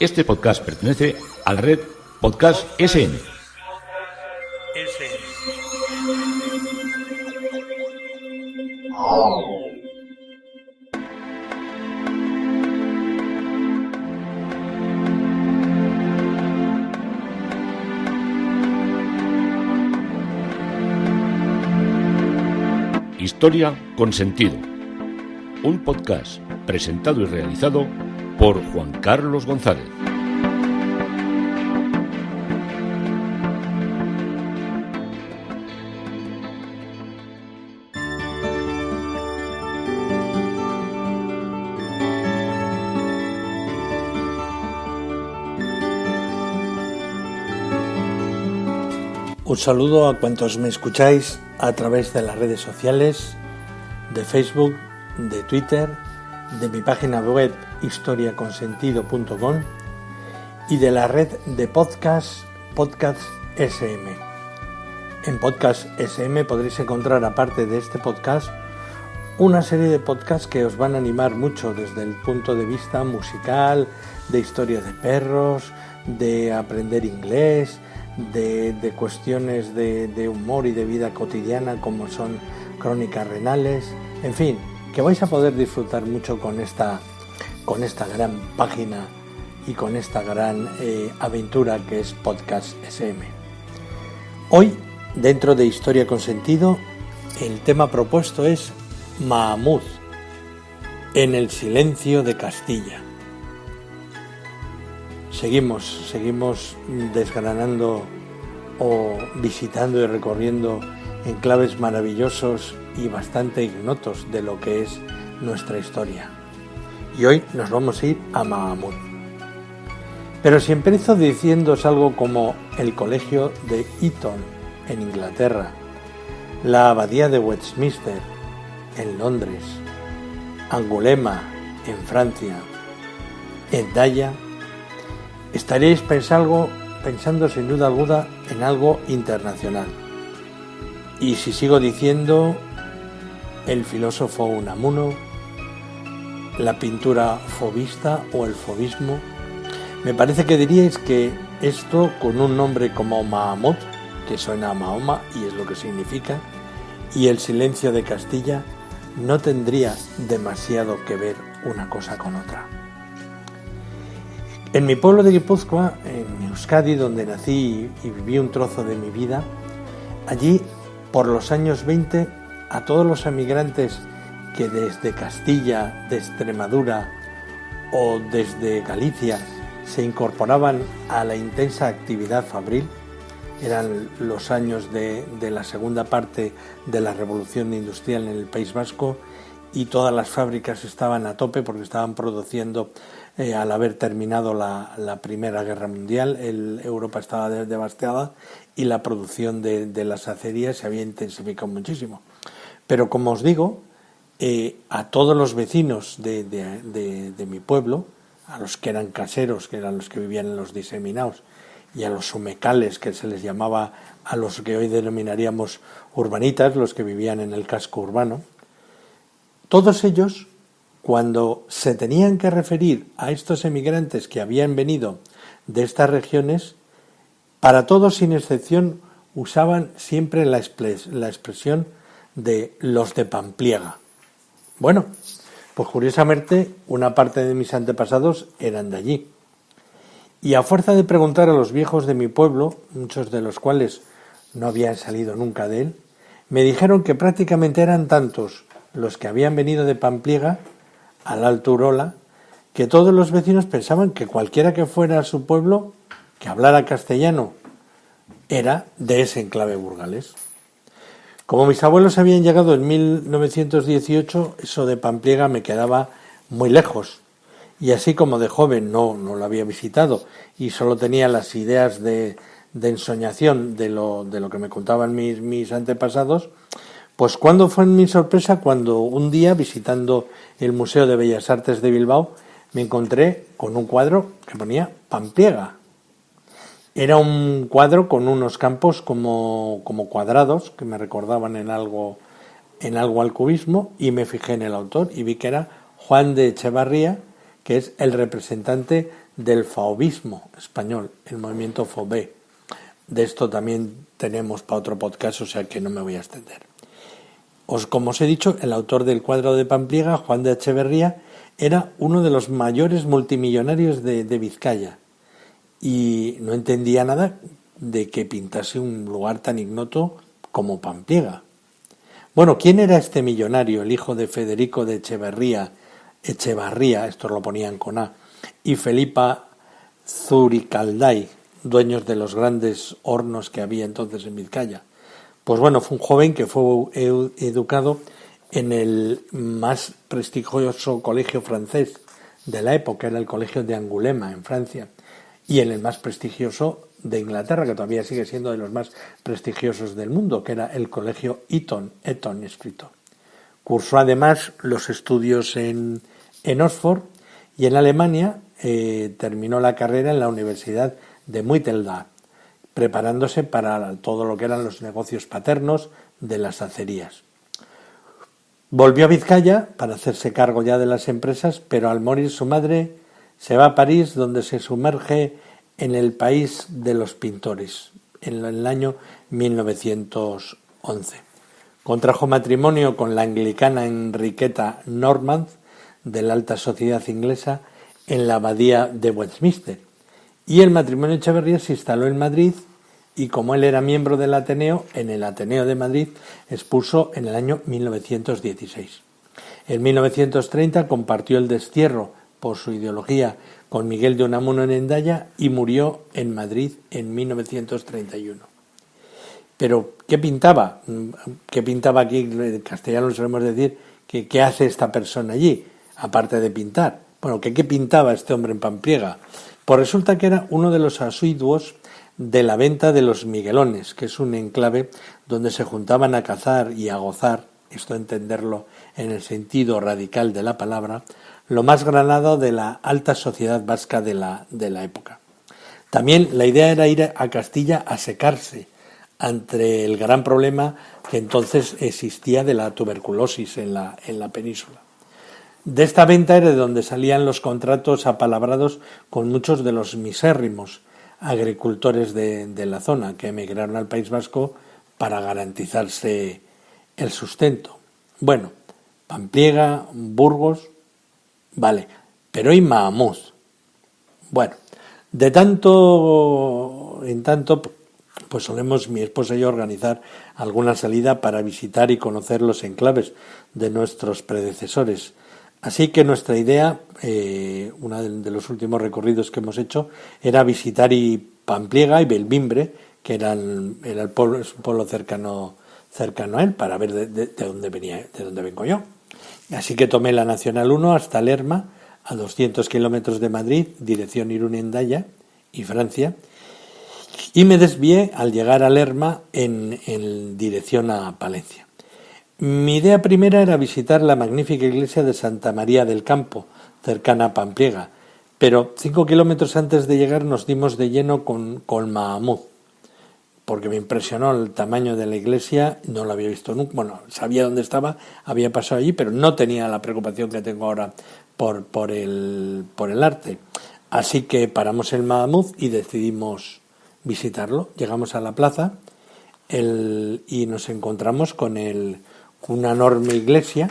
Este podcast pertenece a la red Podcast SN. Historia con sentido. Un podcast presentado y realizado por Juan Carlos González. Un saludo a cuantos me escucháis a través de las redes sociales, de Facebook, de Twitter, de mi página web historiaconsentido.com y de la red de Podcast SM. En Podcast SM podréis encontrar, aparte de este podcast, una serie de podcasts que os van a animar mucho desde el punto de vista musical, de historia de perros, de aprender inglés, de cuestiones de humor y de vida cotidiana, como son crónicas renales, en fin, que vais a poder disfrutar mucho con esta gran página y con esta gran aventura que es Podcast SM. Hoy, dentro de Historia con Sentido, el tema propuesto es Mahamud, en el silencio de Castilla. Seguimos desgranando o visitando y recorriendo enclaves maravillosos y bastante ignotos de lo que es nuestra historia. Y hoy nos vamos a ir a Mahamud. Pero si empiezo diciéndoos algo como el colegio de Eton en Inglaterra, la abadía de Westminster en Londres, Angulema en Francia, Hendaya, estaréis pensando sin duda alguna en algo internacional. Y si sigo diciendo el filósofo Unamuno, la pintura fovista o el fovismo, me parece que diríais que esto, con un nombre como Mahamud, que suena a Mahoma y es lo que significa, y el silencio de Castilla, no tendría demasiado que ver una cosa con otra. En mi pueblo de Guipúzcoa, en Euskadi, donde nací y viví un trozo de mi vida, allí, por los años 20, a todos los emigrantes que desde Castilla, de Extremadura o desde Galicia se incorporaban a la intensa actividad fabril, eran los años de la segunda parte de la revolución industrial en el País Vasco, y todas las fábricas estaban a tope porque estaban produciendo al haber terminado la Primera Guerra Mundial. Europa estaba devastada y la producción de las acerías se había intensificado muchísimo. Pero como os digo, a todos los vecinos de mi pueblo, a los que eran caseros, que eran los que vivían en los diseminados, y a los sumecales, que se les llamaba a los que hoy denominaríamos urbanitas, los que vivían en el casco urbano, todos ellos, cuando se tenían que referir a estos emigrantes que habían venido de estas regiones, para todos sin excepción usaban siempre la expresión de los de Pampliega. Bueno, pues curiosamente una parte de mis antepasados eran de allí. Y a fuerza de preguntar a los viejos de mi pueblo, muchos de los cuales no habían salido nunca de él, me dijeron que prácticamente eran tantos los que habían venido de Pampliega al Alto Urola, que todos los vecinos pensaban que cualquiera que fuera a su pueblo, que hablara castellano, era de ese enclave burgalés. Como mis abuelos habían llegado en 1918, eso de Pampliega me quedaba muy lejos, y así como de joven no lo había visitado y solo tenía las ideas de ensoñación de lo que me contaban mis antepasados, pues ¿cuándo fue mi sorpresa? Cuando un día, visitando el Museo de Bellas Artes de Bilbao, me encontré con un cuadro que ponía Pampliega. Era un cuadro con unos campos como cuadrados, que me recordaban en algo al cubismo, y me fijé en el autor y vi que era Juan de Echevarría, que es el representante del faubismo español, el movimiento Faubé. De esto también tenemos para otro podcast, o sea que no me voy a extender. Como os he dicho, el autor del cuadro de Pampliega, Juan de Echeverría, era uno de los mayores multimillonarios de Vizcaya y no entendía nada de que pintase un lugar tan ignoto como Pampliega. Bueno, ¿quién era este millonario, el hijo de Federico de Echevarría, esto lo ponían con A, y Felipa Zuricalday, dueños de los grandes hornos que había entonces en Vizcaya? Pues bueno, fue un joven que fue educado en el más prestigioso colegio francés de la época, era el colegio de Angulema, en Francia, y en el más prestigioso de Inglaterra, que todavía sigue siendo de los más prestigiosos del mundo, que era el colegio Eton escrito. Cursó además los estudios en Oxford y en Alemania terminó la carrera en la Universidad de Mittelbach, preparándose para todo lo que eran los negocios paternos de las acerías. Volvió a Vizcaya para hacerse cargo ya de las empresas, pero al morir su madre se va a París, donde se sumerge en el país de los pintores, en el año 1911. Contrajo matrimonio con la anglicana Enriqueta Normand, de la alta sociedad inglesa, en la abadía de Westminster. Y el matrimonio Echeverría se instaló en Madrid y, como él era miembro del Ateneo, en el Ateneo de Madrid expuso en el año 1916. En 1930 compartió el destierro por su ideología con Miguel de Unamuno en Hendaya y murió en Madrid en 1931. Pero, ¿qué pintaba? ¿Qué pintaba aquí? En castellano solemos decir que ¿qué hace esta persona allí? Aparte de pintar. Bueno, ¿qué pintaba este hombre en Pampliega? Pues resulta que era uno de los asiduos de la venta de los Miguelones, que es un enclave donde se juntaban a cazar y a gozar, esto entenderlo en el sentido radical de la palabra, lo más granado de la alta sociedad vasca de la época. También la idea era ir a Castilla a secarse ante el gran problema que entonces existía de la tuberculosis en la península. De esta venta era de donde salían los contratos apalabrados con muchos de los misérrimos agricultores de la zona que emigraron al País Vasco para garantizarse el sustento. Bueno, Pampliega, Burgos, vale, pero ¿y Mahamuz? Bueno, de tanto en tanto, pues solemos mi esposa y yo organizar alguna salida para visitar y conocer los enclaves de nuestros predecesores. Así que nuestra idea, uno de los últimos recorridos que hemos hecho, era visitar Pampliega y Belvimbre, que es un pueblo cercano a él, para ver de dónde vengo yo. Así que tomé la Nacional 1 hasta Lerma, a 200 kilómetros de Madrid, dirección Irún-Hendaya y Francia, y me desvié al llegar a Lerma en dirección a Palencia. Mi idea primera era visitar la magnífica iglesia de Santa María del Campo, cercana a Pampliega, pero 5 kilómetros antes de llegar nos dimos de lleno con Mahamuz, porque me impresionó el tamaño de la iglesia, no lo había visto nunca, bueno, sabía dónde estaba, había pasado allí, pero no tenía la preocupación que tengo ahora por el arte. Así que paramos en Mahamuz y decidimos visitarlo. Llegamos a la plaza y nos encontramos con una enorme iglesia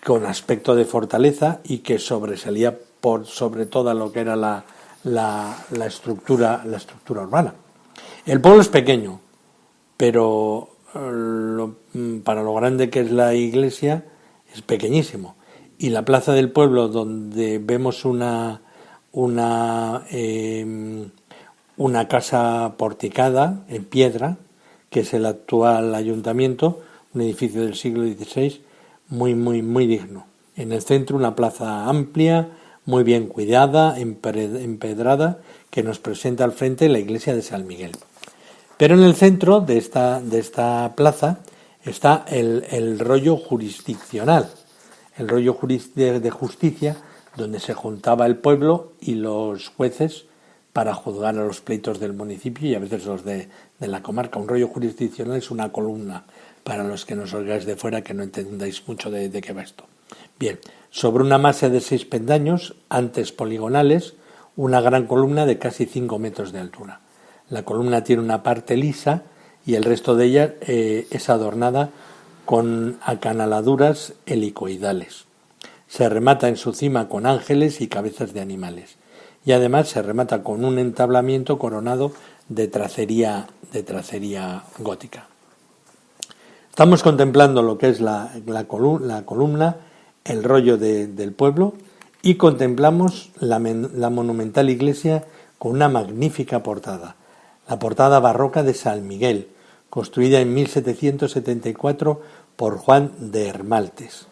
con aspecto de fortaleza y que sobresalía por sobre toda lo que era la estructura urbana. El pueblo es pequeño, pero para lo grande que es la iglesia es pequeñísimo. Y la plaza del pueblo, donde vemos una casa porticada en piedra, que es el actual ayuntamiento, un edificio del siglo XVI, muy digno. En el centro una plaza amplia, muy bien cuidada, empedrada, que nos presenta al frente la iglesia de San Miguel. Pero en el centro de esta plaza está el rollo jurisdiccional, el rollo de justicia, donde se juntaba el pueblo y los jueces para juzgar a los pleitos del municipio y a veces los de la comarca. Un rollo jurisdiccional es una columna, para los que nos oigáis de fuera que no entendáis mucho de qué va esto. Bien, sobre una masa de 6 peldaños, antes poligonales, una gran columna de casi 5 metros de altura. La columna tiene una parte lisa y el resto de ella es adornada con acanaladuras helicoidales. Se remata en su cima con ángeles y cabezas de animales. Y además se remata con un entablamiento coronado de tracería gótica. Estamos contemplando lo que es la columna, el rollo del pueblo, y contemplamos la monumental iglesia con una magnífica portada, la portada barroca de San Miguel, construida en 1774 por Juan de Hermaltes.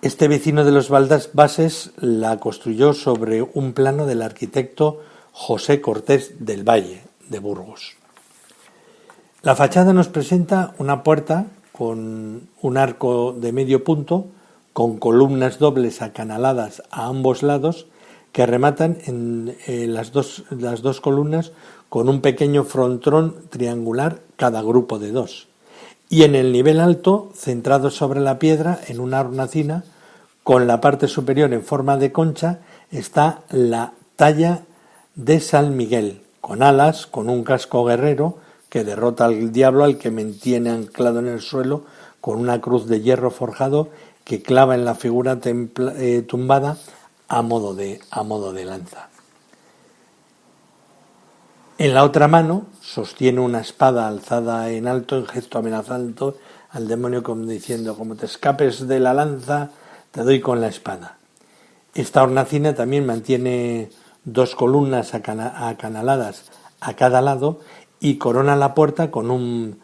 Este vecino de los Bases la construyó sobre un plano del arquitecto José Cortés del Valle, de Burgos. La fachada nos presenta una puerta con un arco de medio punto, con columnas dobles acanaladas a ambos lados, que rematan en las dos columnas con un pequeño frontón triangular cada grupo de dos. Y en el nivel alto, centrado sobre la piedra, en una hornacina, con la parte superior en forma de concha, está la talla de San Miguel, con alas, con un casco guerrero que derrota al diablo al que mantiene anclado en el suelo con una cruz de hierro forjado que clava en la figura tumbada a modo de lanza. En la otra mano sostiene una espada alzada en alto en gesto amenazante al demonio, como diciendo: como te escapes de la lanza, te doy con la espada. Esta hornacina también mantiene 2 columnas acanaladas a cada lado y corona la puerta con un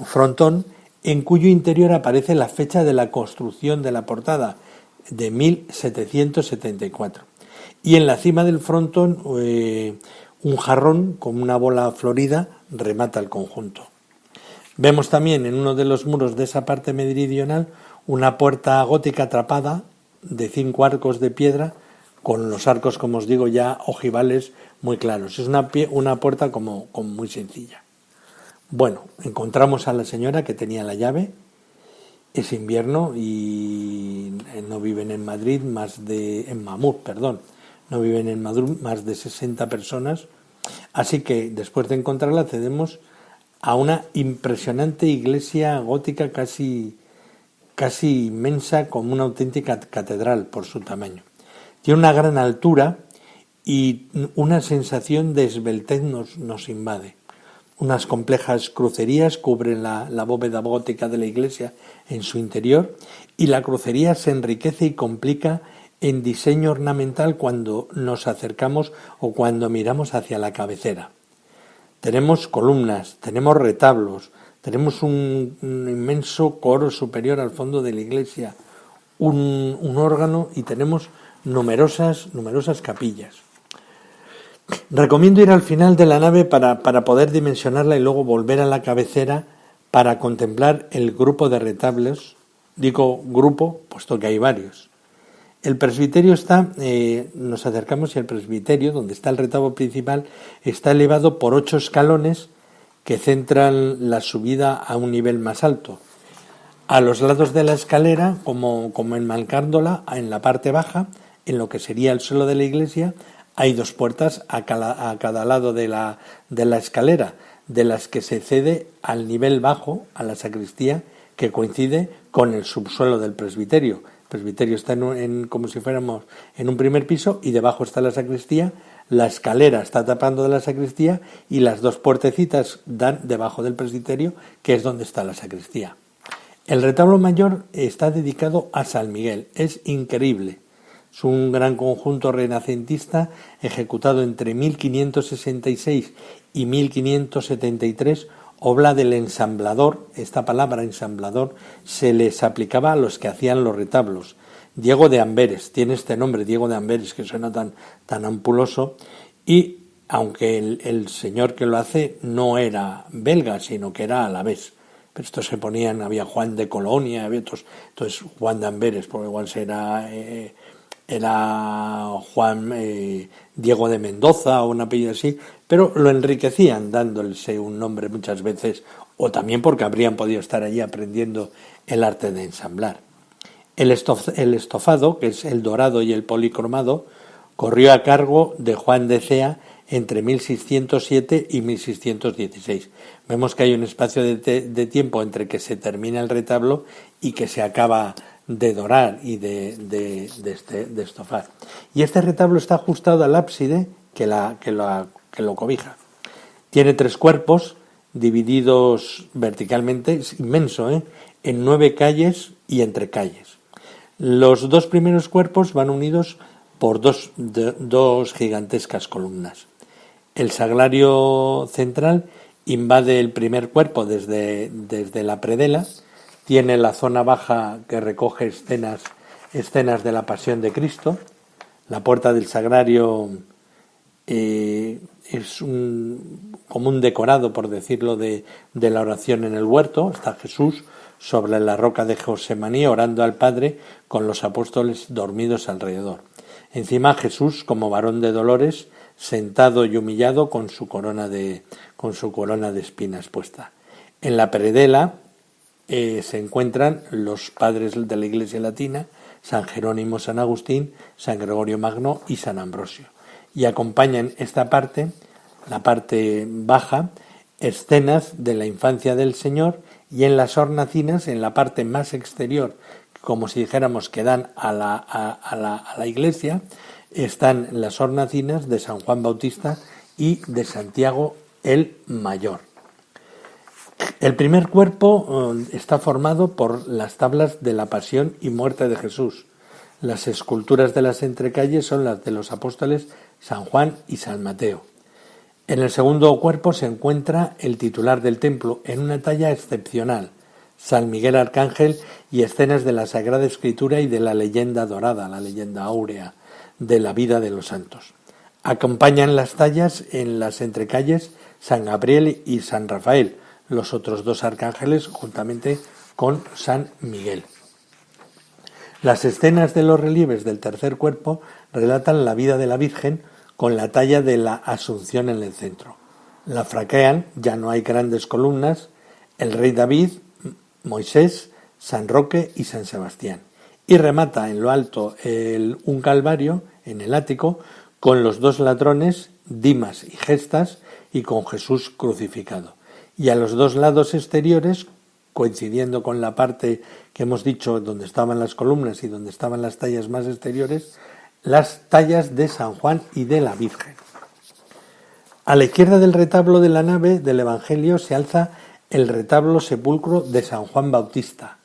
frontón en cuyo interior aparece la fecha de la construcción de la portada, de 1774. Y en la cima del frontón un jarrón con una bola florida remata el conjunto. Vemos también en uno de los muros de esa parte meridional una puerta gótica atrapada de 5 arcos de piedra, con los arcos, como os digo, ya ojivales muy claros. Es una puerta como muy sencilla. Bueno, encontramos a la señora que tenía la llave. Es invierno y no viven en Madrid no viven en Madrid más de 60 personas. Así que después de encontrarla accedemos a una impresionante iglesia gótica casi inmensa, como una auténtica catedral por su tamaño. Tiene una gran altura y una sensación de esbeltez nos invade. Unas complejas crucerías cubren la bóveda gótica de la iglesia en su interior, y la crucería se enriquece y complica en diseño ornamental cuando nos acercamos o cuando miramos hacia la cabecera. Tenemos columnas, tenemos retablos, tenemos un inmenso coro superior al fondo de la iglesia, un órgano, y tenemos numerosas capillas. Recomiendo ir al final de la nave para poder dimensionarla y luego volver a la cabecera para contemplar el grupo de retablos. Digo grupo puesto que hay varios. El presbiterio nos acercamos, y el presbiterio, donde está el retablo principal, está elevado por 8 escalones que centran la subida a un nivel más alto. A los lados de la escalera, como enmarcándola en la parte baja, en lo que sería el suelo de la iglesia, hay 2 puertas a cada lado de la escalera, de las que se cede al nivel bajo, a la sacristía, que coincide con el subsuelo del presbiterio. El presbiterio está como si fuéramos en un primer piso, y debajo está la sacristía. La escalera está tapando de la sacristía y las 2 puertecitas dan debajo del presbiterio, que es donde está la sacristía. El retablo mayor está dedicado a San Miguel. Es increíble. Es un gran conjunto renacentista ejecutado entre 1566 y 1573, obra del ensamblador. Esta palabra ensamblador se les aplicaba a los que hacían los retablos. Diego de Amberes, tiene este nombre, Diego de Amberes, que suena tan ampuloso, y aunque el señor que lo hace no era belga, sino que era alavés. Pero estos se ponían, había Juan de Colonia, había otros, entonces Juan de Amberes, porque igual era Juan Diego de Mendoza o un apellido así, pero lo enriquecían dándole un nombre muchas veces, o también porque habrían podido estar allí aprendiendo el arte de ensamblar. El estofado, que es el dorado y el policromado, corrió a cargo de Juan de Cea entre 1607 y 1616. Vemos que hay un espacio de tiempo entre que se termina el retablo y que se acaba de dorar y de estofar. Y este retablo está ajustado al ábside que lo cobija. Tiene 3 cuerpos divididos verticalmente, es inmenso, en 9 calles y entre calles. Los 2 primeros cuerpos van unidos por dos gigantescas columnas. El sagrario central invade el primer cuerpo desde la predela, tiene la zona baja que recoge escenas de la Pasión de Cristo. La puerta del sagrario es como un decorado, por decirlo, de la oración en el huerto. Está Jesús sobre la roca de Getsemaní orando al Padre con los apóstoles dormidos alrededor. Encima Jesús como varón de dolores, sentado y humillado con su corona de espinas puesta. En la predela se encuentran los padres de la Iglesia latina, San Jerónimo, San Agustín, San Gregorio Magno y San Ambrosio. Y acompañan esta parte, la parte baja, escenas de la infancia del Señor, y en las hornacinas, en la parte más exterior, como si dijéramos que dan a la iglesia, están las hornacinas de San Juan Bautista y de Santiago el Mayor. El primer cuerpo está formado por las tablas de la pasión y muerte de Jesús. Las esculturas de las entrecalles son las de los apóstoles San Juan y San Mateo. En el segundo cuerpo se encuentra el titular del templo en una talla excepcional, San Miguel Arcángel, y escenas de la Sagrada Escritura y de la leyenda dorada, la leyenda áurea de la vida de los santos. Acompañan las tallas en las entrecalles San Gabriel y San Rafael, los otros 2 arcángeles juntamente con San Miguel. Las escenas de los relieves del tercer cuerpo relatan la vida de la Virgen con la talla de la Asunción en el centro. La franquean, ya no hay grandes columnas, el rey David, Moisés, San Roque y San Sebastián. Y remata en lo alto un calvario, en el ático, con los 2 ladrones, Dimas y Gestas, y con Jesús crucificado. Y a los 2 lados exteriores, coincidiendo con la parte que hemos dicho donde estaban las columnas y donde estaban las tallas más exteriores, las tallas de San Juan y de la Virgen. A la izquierda del retablo de la nave del Evangelio se alza el retablo sepulcro de San Juan Bautista,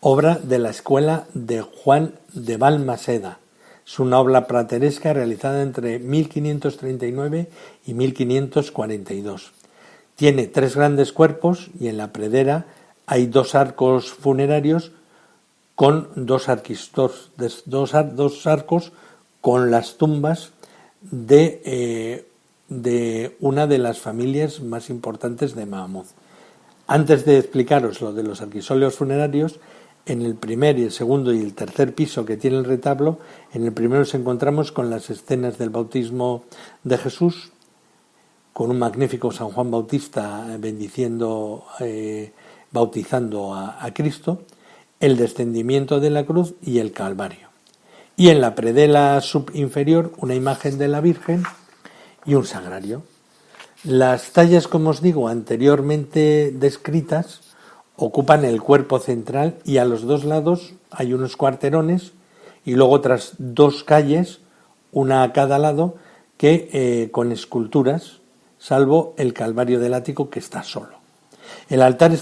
obra de la escuela de Juan de Balmaseda. Es una obra plateresca realizada entre 1539 y 1542. Tiene 3 grandes cuerpos y en la predela hay 2 arcos funerarios con 2 arcos con las tumbas de una de las familias más importantes de Mahamud. Antes de explicaros lo de los arquisóleos funerarios, en el primer y el segundo y el tercer piso que tiene el retablo, en el primero nos encontramos con las escenas del bautismo de Jesús, con un magnífico San Juan Bautista bautizando a Cristo, el descendimiento de la cruz y el Calvario. Y en la predela subinferior una imagen de la Virgen y un sagrario. Las tallas, como os digo, anteriormente descritas, ocupan el cuerpo central y a los 2 lados hay unos cuarterones y luego otras 2 calles, una a cada lado, que con esculturas, salvo el Calvario del ático que está solo. El altar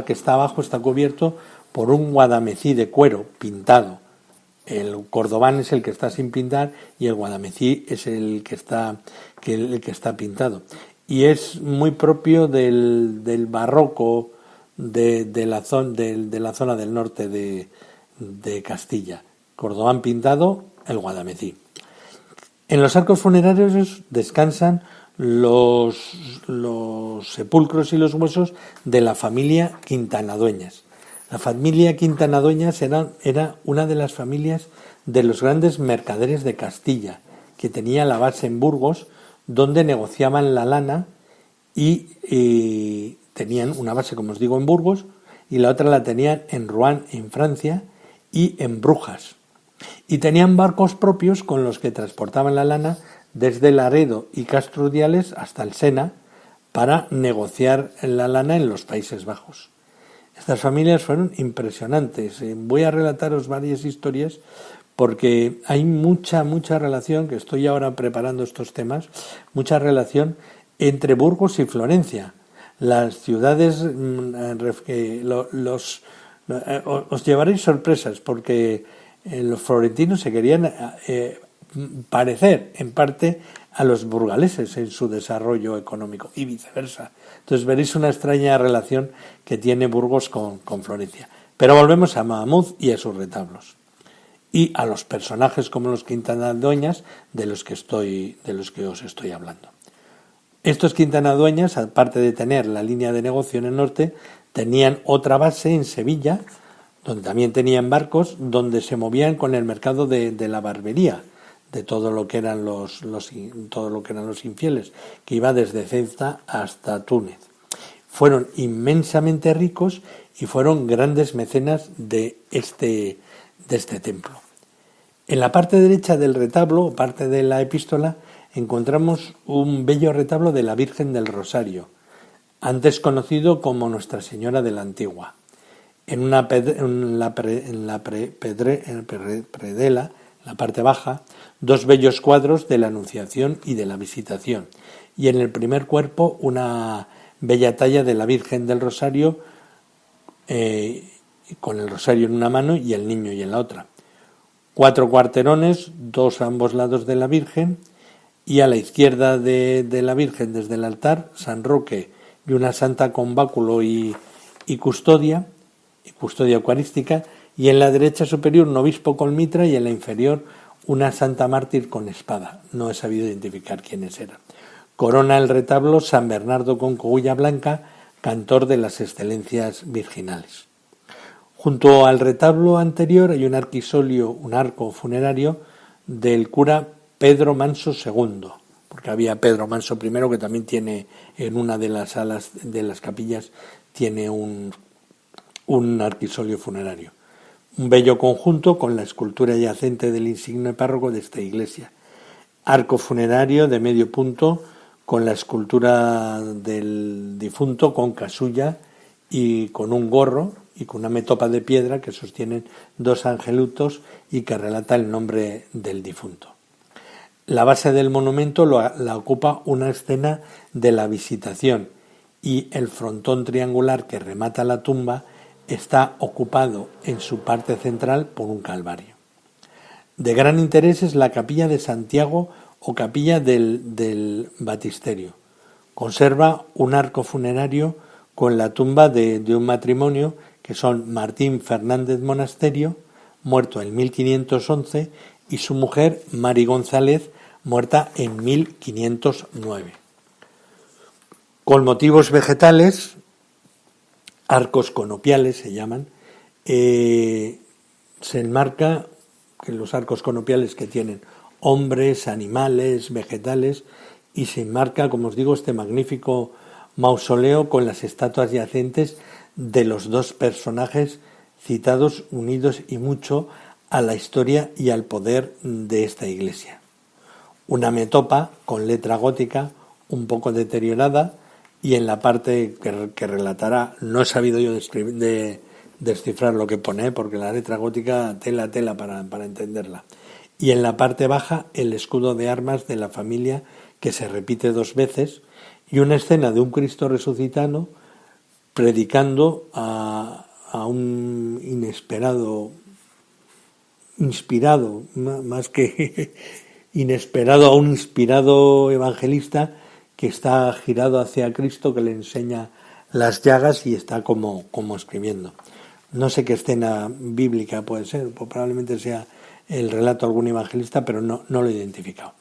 que está abajo está cubierto por un guadamecí de cuero pintado. El cordobán es el que está sin pintar y el guadamecí es el que está pintado. Y es muy propio del barroco de la zona del norte de Castilla. Cordobán pintado, el guadamecí. En los arcos funerarios descansan los sepulcros y los huesos de la familia Quintanadueñas. La familia Quintanadueñas era una de las familias de los grandes mercaderes de Castilla, que tenía la base en Burgos, donde negociaban la lana y tenían una base, como os digo, en Burgos, y la otra la tenían en Rouen, en Francia, y en Brujas, Y tenían barcos propios con los que transportaban la lana desde Laredo y Castro Urdiales hasta el Sena para negociar la lana en los Países Bajos. Estas familias fueron impresionantes. Voy a relataros varias historias porque hay mucha relación, que estoy ahora preparando estos temas, mucha relación entre Burgos y Florencia. Las ciudades, os llevaréis sorpresas porque los florentinos se querían parecer en parte a los burgaleses en su desarrollo económico y viceversa. Entonces veréis una extraña relación que tiene Burgos con Florencia. Pero volvemos a Mahamud y a sus retablos. Y a los personajes como los quintanadueñas de los que os estoy hablando. Estos quintanadueñas, aparte de tener la línea de negocio en el norte, tenían otra base en Sevilla, donde también tenían barcos, donde se movían con el mercado de la barbería, de todo lo que eran los infieles, que iba desde Ceuta hasta Túnez. Fueron inmensamente ricos y fueron grandes mecenas de este templo. En la parte derecha del retablo, parte de la epístola, encontramos un bello retablo de la Virgen del Rosario, antes conocido como Nuestra Señora de la Antigua. En la predela, la parte baja, dos bellos cuadros de la Anunciación y de la Visitación, y en el primer cuerpo una bella talla de la Virgen del Rosario, con el rosario en una mano y el niño y en la otra. 4 cuarterones, 2 a ambos lados de la Virgen, y a la izquierda de la Virgen, desde el altar, San Roque y una santa con báculo y custodia eucarística, y en la derecha superior un obispo con mitra y en la inferior una santa mártir con espada. No he sabido identificar quiénes eran. Corona el retablo San Bernardo con cogulla blanca, cantor de las excelencias virginales. Junto al retablo anterior hay un arco funerario del cura Pedro Manso II, porque había Pedro Manso I, que también tiene en una de las salas de las capillas, tiene un arquisolio funerario. Un bello conjunto con la escultura yacente del insigne párroco de esta iglesia. Arco funerario de medio punto con la escultura del difunto con casulla y con un gorro y con una metopa de piedra que sostienen 2 angelutos y que relata el nombre del difunto. La base del monumento la ocupa una escena de la Visitación y el frontón triangular que remata la tumba está ocupado en su parte central por un calvario. De gran interés es la capilla de Santiago o capilla del Batisterio. Conserva un arco funerario con la tumba de un matrimonio que son Martín Fernández Monasterio, muerto en 1511, y su mujer Mari González, muerta en 1509. Con motivos vegetales, arcos conopiales se llaman, se enmarca que los arcos conopiales que tienen hombres, animales, vegetales, y se enmarca, como os digo, este magnífico mausoleo con las estatuas yacentes de los 2 personajes citados, unidos y mucho a la historia y al poder de esta iglesia. Una metopa con letra gótica un poco deteriorada, y en la parte que relatará, no he sabido yo descifrar lo que pone, porque la letra gótica tela para entenderla. Y en la parte baja el escudo de armas de la familia, que se repite 2 veces, y una escena de un Cristo resucitado predicando a un inspirado a un inspirado evangelista que está girado hacia Cristo, que le enseña las llagas y está como escribiendo. No sé qué escena bíblica puede ser, probablemente sea el relato de algún evangelista, pero no lo he identificado.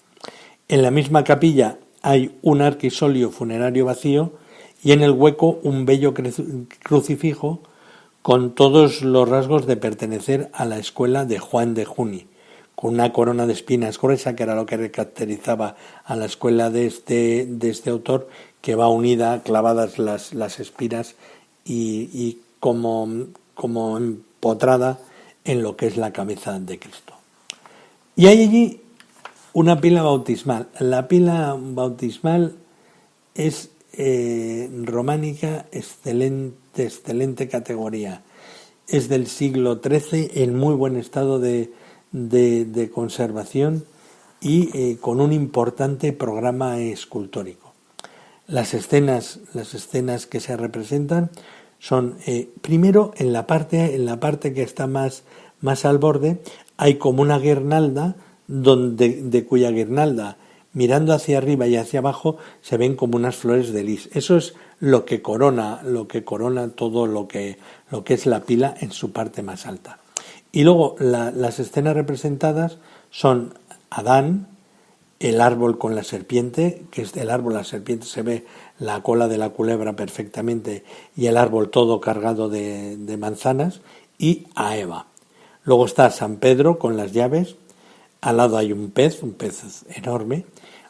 En la misma capilla hay un arquisolio funerario vacío y en el hueco un bello crucifijo con todos los rasgos de pertenecer a la escuela de Juan de Juni, con una corona de espinas gruesa, que era lo que caracterizaba a la escuela de este autor, que va unida, clavadas las espinas y como empotrada en lo que es la cabeza de Cristo. Y hay allí una pila bautismal. La pila bautismal es románica, excelente categoría. Es del siglo XIII, en muy buen estado de conservación y con un importante programa escultórico. Las escenas que se representan son, primero, en la parte que está más al borde, hay como una guirnalda de cuya guirnalda, mirando hacia arriba y hacia abajo, se ven como unas flores de lis. Eso es lo que corona todo lo que es la pila en su parte más alta. Y luego las escenas representadas son Adán, el árbol con la serpiente, que es el árbol, la serpiente se ve la cola de la culebra perfectamente y el árbol todo cargado de manzanas, y a Eva. Luego está San Pedro con las llaves, al lado hay un pez enorme,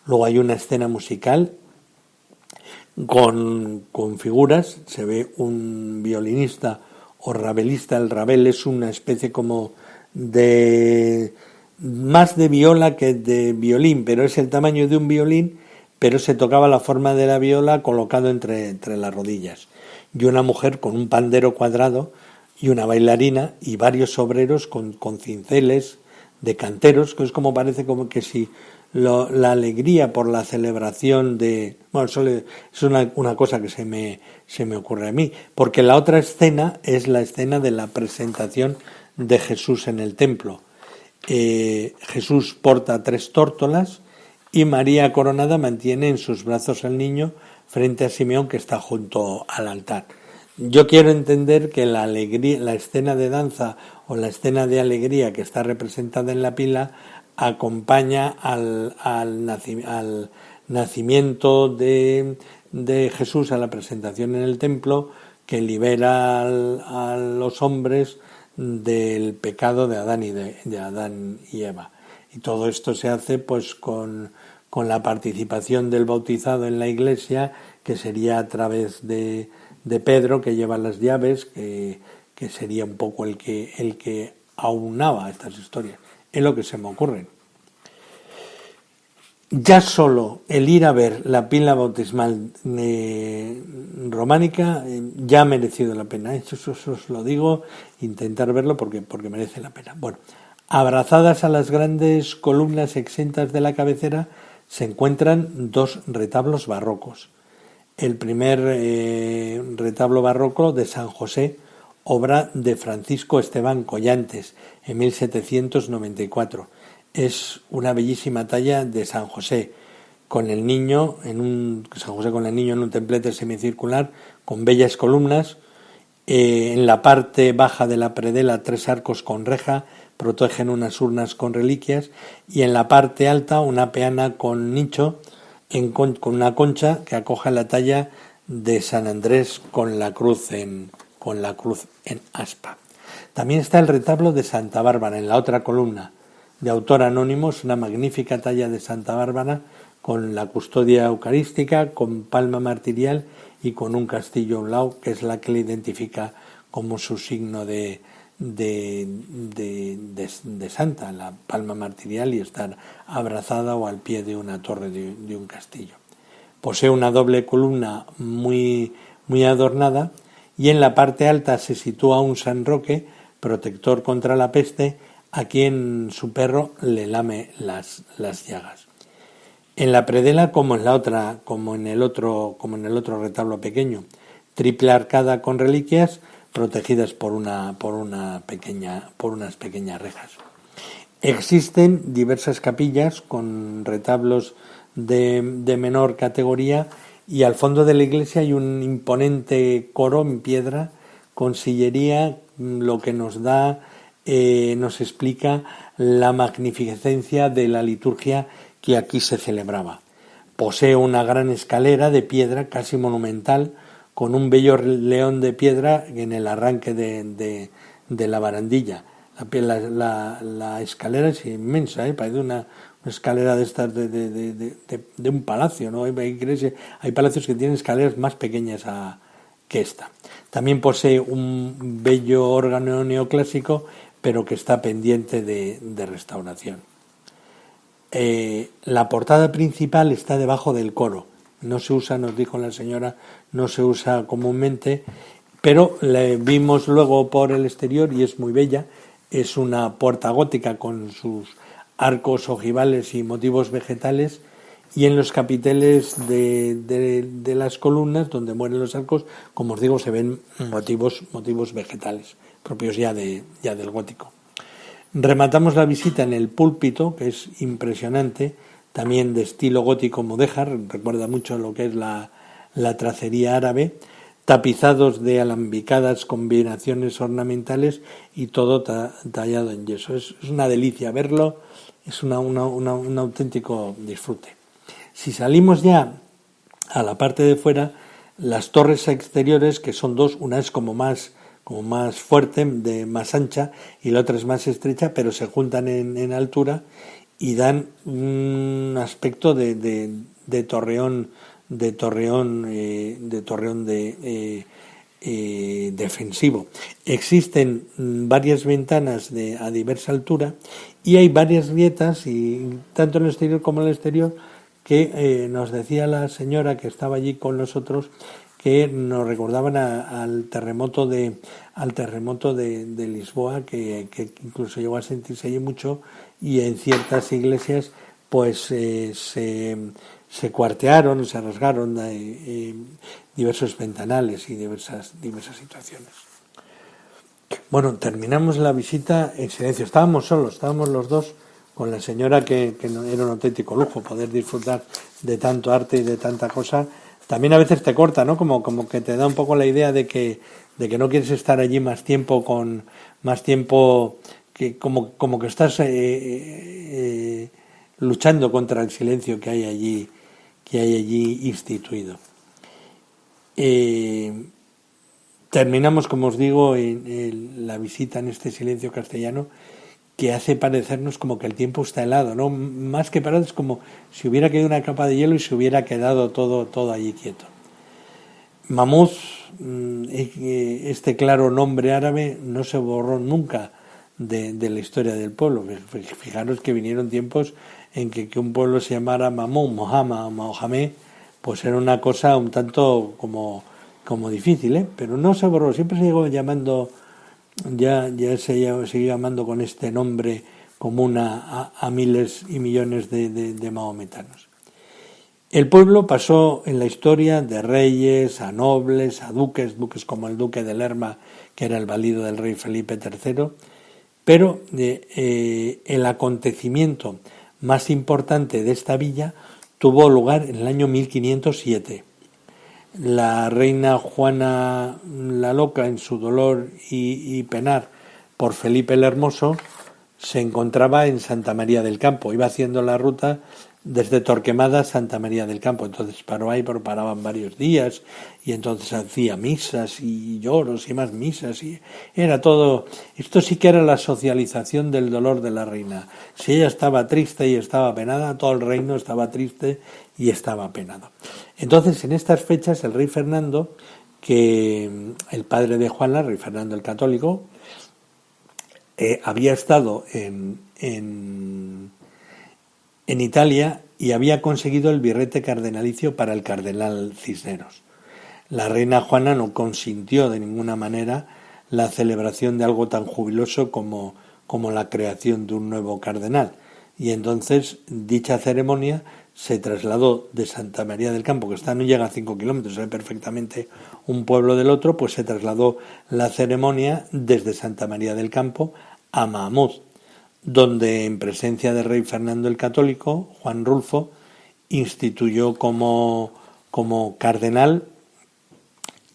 luego hay una escena musical con figuras, se ve un violinista o rabelista. El rabel es una especie como más de viola que de violín, pero es el tamaño de un violín, pero se tocaba la forma de la viola colocado entre las rodillas. Y una mujer con un pandero cuadrado y una bailarina y varios obreros con cinceles de canteros, que es como parece como que si la alegría por la celebración de... Bueno, eso es una cosa que se me ocurre a mí, porque la otra escena es la escena de la presentación de Jesús en el templo. Jesús porta 3 tórtolas y María coronada mantiene en sus brazos al niño frente a Simeón, que está junto al altar. Yo quiero entender que la alegría, la escena de danza o la escena de alegría que está representada en la pila acompaña al nacimiento de Jesús, a la presentación en el templo, que libera a los hombres del pecado de Adán y Eva. Y todo esto se hace pues con la participación del bautizado en la iglesia, que sería a través de Pedro, que lleva las llaves, que sería un poco el que aunaba estas historias. Es lo que se me ocurre. Ya solo el ir a ver la pila bautismal románica ya ha merecido la pena. Eso os lo digo, intentar verlo porque merece la pena. Bueno, abrazadas a las grandes columnas exentas de la cabecera se encuentran 2 retablos barrocos. El primer retablo barroco de San José, obra de Francisco Esteban Collantes, en 1794. Es una bellísima talla de San José con el niño en un templete semicircular con bellas columnas. En la parte baja de la predela 3 arcos con reja protegen unas urnas con reliquias, y en la parte alta una peana con nicho con una concha que acoge la talla de San Andrés con la cruz en aspa. También está el retablo de Santa Bárbara en la otra columna, de autor anónimo. Es una magnífica talla de Santa Bárbara con la custodia eucarística, con palma martirial y con un castillo a un lado, que es la que le identifica como su signo de santa, la palma martirial, y estar abrazada o al pie de una torre de un castillo. Posee una doble columna muy adornada, y en la parte alta se sitúa un San Roque, protector contra la peste, a quien su perro le lame las llagas. En la predela, como en el otro retablo pequeño, triple arcada con reliquias protegidas por unas pequeñas rejas. Existen diversas capillas con retablos de menor categoría, y al fondo de la iglesia hay un imponente coro en piedra con sillería, lo que nos explica la magnificencia de la liturgia que aquí se celebraba. Posee una gran escalera de piedra casi monumental, con un bello león de piedra en el arranque de la barandilla. La escalera es inmensa, parece una escalera de estas de un palacio, ¿no? Hay palacios que tienen escaleras más pequeñas que esta. También posee un bello órgano neoclásico, pero que está pendiente de restauración. La portada principal está debajo del coro. No se usa, nos dijo la señora, no se usa comúnmente, pero la vimos luego por el exterior y es muy bella. Es una puerta gótica con sus arcos ojivales y motivos vegetales, y en los capiteles de las columnas donde mueren los arcos, como os digo, se ven motivos vegetales propios ya del gótico. Rematamos la visita en el púlpito, que es impresionante, también de estilo gótico mudéjar, recuerda mucho lo que es la tracería árabe, tapizados de alambicadas combinaciones ornamentales y todo tallado en yeso. Es una delicia verlo, es un auténtico disfrute. Si salimos ya a la parte de fuera, las torres exteriores, que son dos, una es como más fuerte, más ancha, y la otra es más estrecha, pero se juntan en altura y dan un aspecto de torreón defensivo. Existen varias ventanas a diversa altura y hay varias grietas, y tanto en el exterior como en el exterior, que nos decía la señora que estaba allí con nosotros, que nos recordaban al terremoto de Lisboa, que incluso llegó a sentirse allí mucho, y en ciertas iglesias pues se cuartearon, se rasgaron diversos ventanales y diversas situaciones. Bueno, terminamos la visita en silencio. Estábamos solos, estábamos los dos con la señora, que era un auténtico lujo poder disfrutar de tanto arte y de tanta cosa. También a veces te corta, ¿no? Como que te da un poco la idea de que no quieres estar allí más tiempo, que como que estás luchando contra el silencio que hay allí instituido. Terminamos, como os digo, la visita en este silencio castellano, que hace parecernos como que el tiempo está helado, ¿no? Más que parado, es como si hubiera caído una capa de hielo y se hubiera quedado todo allí quieto. Mamuz, este claro nombre árabe, no se borró nunca de la historia del pueblo. Fijaros que vinieron tiempos en que un pueblo se llamara Mamún, Mohammed o Mohamed, pues era una cosa un tanto como difícil, pero no se borró, siempre se llegó llamando. Ya se sigue llamando con este nombre común a miles y millones de mahometanos. El pueblo pasó en la historia de reyes, a nobles, a duques como el duque de Lerma, que era el valido del rey Felipe III, pero el acontecimiento más importante de esta villa tuvo lugar en el año 1507. La reina Juana la Loca, en su dolor y penar por Felipe el Hermoso, se encontraba en Santa María del Campo. Iba haciendo la ruta desde Torquemada a Santa María del Campo. Entonces paró ahí, pero paraban varios días, y entonces hacía misas y lloros y más misas, y era todo. Esto sí que era la socialización del dolor de la reina. Si ella estaba triste y estaba penada, todo el reino estaba triste y estaba penado. Entonces, en estas fechas, el rey Fernando, que el padre de Juana, el rey Fernando el Católico, había estado en Italia y había conseguido el birrete cardenalicio para el cardenal Cisneros. La reina Juana no consintió de ninguna manera la celebración de algo tan jubiloso como la creación de un nuevo cardenal, y entonces dicha ceremonia se trasladó de Santa María del Campo, que no llega a 5 kilómetros, sabe perfectamente un pueblo del otro, pues se trasladó la ceremonia desde Santa María del Campo a Mahmud, donde en presencia del rey Fernando el Católico, Juan Rulfo instituyó como cardenal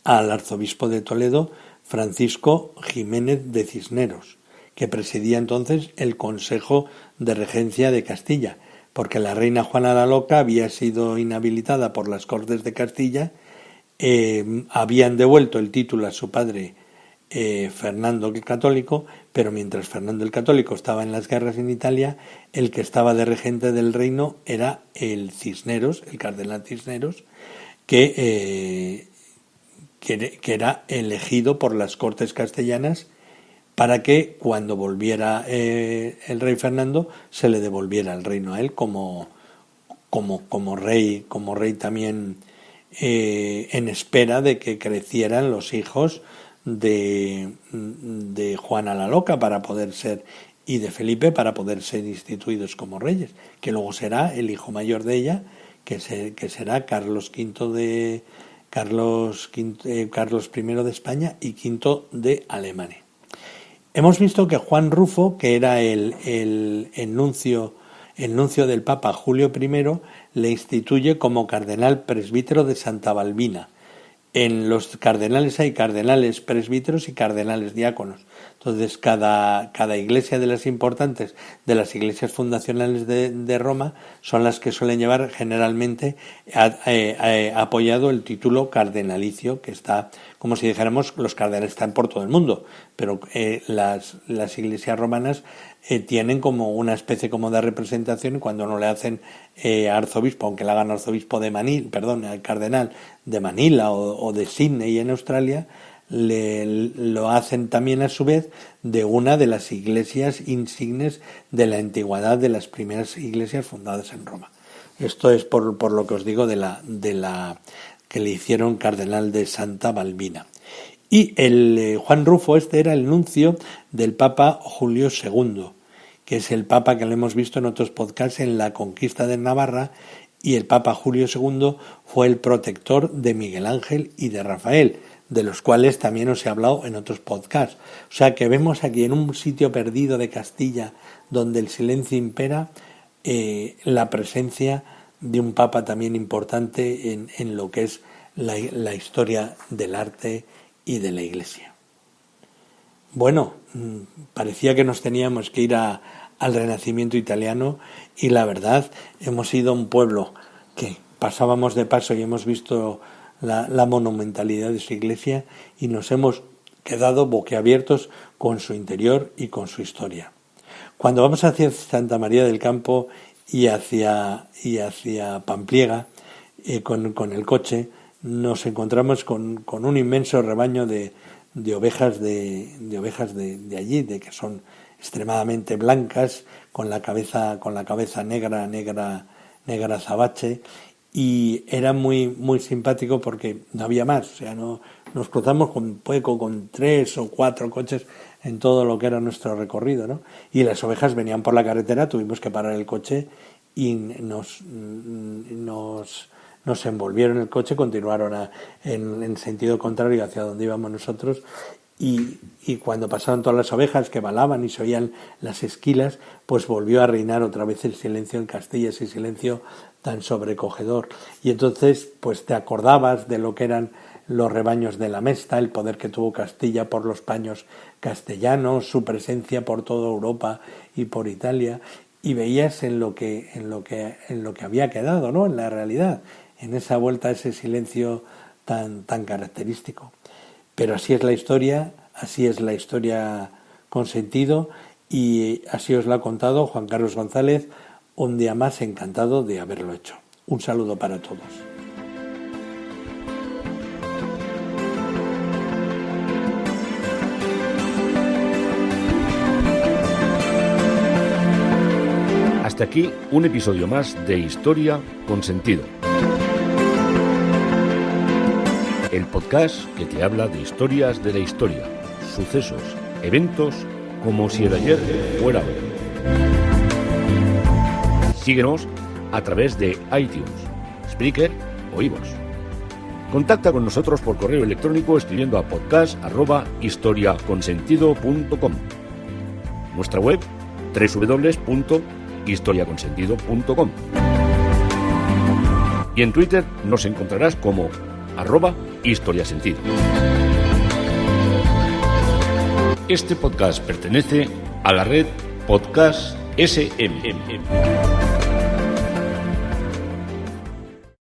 al arzobispo de Toledo, Francisco Jiménez de Cisneros, que presidía entonces el Consejo de Regencia de Castilla, porque la reina Juana la Loca había sido inhabilitada por las Cortes de Castilla, habían devuelto el título a su padre Fernando el Católico, pero mientras Fernando el Católico estaba en las guerras en Italia, el que estaba de regente del reino era el Cisneros, el cardenal Cisneros, que era elegido por las Cortes castellanas para que cuando volviera el rey Fernando se le devolviera el reino a él como rey también, en espera de que crecieran los hijos de Juana la Loca para poder ser, y de Felipe para poder ser instituidos como reyes, que luego será el hijo mayor de ella, que será Carlos I de España y V de Alemania. Hemos visto que Juan Rufo, que era el nuncio del Papa Julio I, le instituye como cardenal presbítero de Santa Balbina. En los cardenales hay cardenales presbíteros y cardenales diáconos. Entonces, cada iglesia de las importantes, de las iglesias fundacionales de Roma, son las que suelen llevar generalmente apoyado el título cardenalicio, que está, como si dijéramos, los cardenales están por todo el mundo, pero las iglesias romanas tienen como una especie como de representación, y cuando no le hacen arzobispo, aunque le hagan arzobispo de Manila, cardenal de Manila o de Sydney en Australia, lo hacen también a su vez de una de las iglesias insignes de la antigüedad, de las primeras iglesias fundadas en Roma. Esto es por lo que os digo de la que le hicieron cardenal de Santa Balbina. Y el Juan Rufo era el nuncio del Papa Julio II, que es el Papa que lo hemos visto en otros podcasts en la conquista de Navarra, y el Papa Julio II fue el protector de Miguel Ángel y de Rafael, de los cuales también os he hablado en otros podcasts. O sea que vemos aquí en un sitio perdido de Castilla, donde el silencio impera, la presencia de un papa también importante en lo que es la historia del arte y de la Iglesia. Bueno, parecía que nos teníamos que ir al Renacimiento italiano, y la verdad, hemos ido a un pueblo que pasábamos de paso y hemos visto la monumentalidad de su iglesia, y nos hemos quedado boquiabiertos con su interior y con su historia. Cuando vamos hacia Santa María del Campo y hacia Pampliega, con el coche, nos encontramos con un inmenso rebaño de ovejas de allí, de que son extremadamente blancas, con la cabeza negra azabache. Y era muy muy simpático porque no había más, o sea, no nos cruzamos con 3 o 4 coches en todo lo que era nuestro recorrido, ¿no? Y las ovejas venían por la carretera, tuvimos que parar el coche y nos envolvieron el coche, continuaron en sentido contrario hacia donde íbamos nosotros, y cuando pasaron todas las ovejas que balaban y se oían las esquilas, pues volvió a reinar otra vez el silencio en Castilla, ese silencio tan sobrecogedor. Y entonces pues te acordabas de lo que eran los rebaños de la Mesta, el poder que tuvo Castilla por los paños castellanos, su presencia por toda Europa y por Italia, y veías en lo que había quedado, ¿no? En la realidad, en esa vuelta a ese silencio tan característico. Pero así es la historia con sentido, y así os lo ha contado Juan Carlos González, un día más encantado de haberlo hecho. Un saludo para todos. Hasta aquí un episodio más de Historia con Sentido. El podcast que te habla de historias de la historia, sucesos, eventos, como si el ayer fuera hoy. Síguenos a través de iTunes, Spreaker o iVoox. Contacta con nosotros por correo electrónico escribiendo a podcast@historiaconsentido.com. Nuestra web www.historiaconsentido.com. Y en Twitter nos encontrarás como @historiasentido. Este podcast pertenece a la red Podcast SM.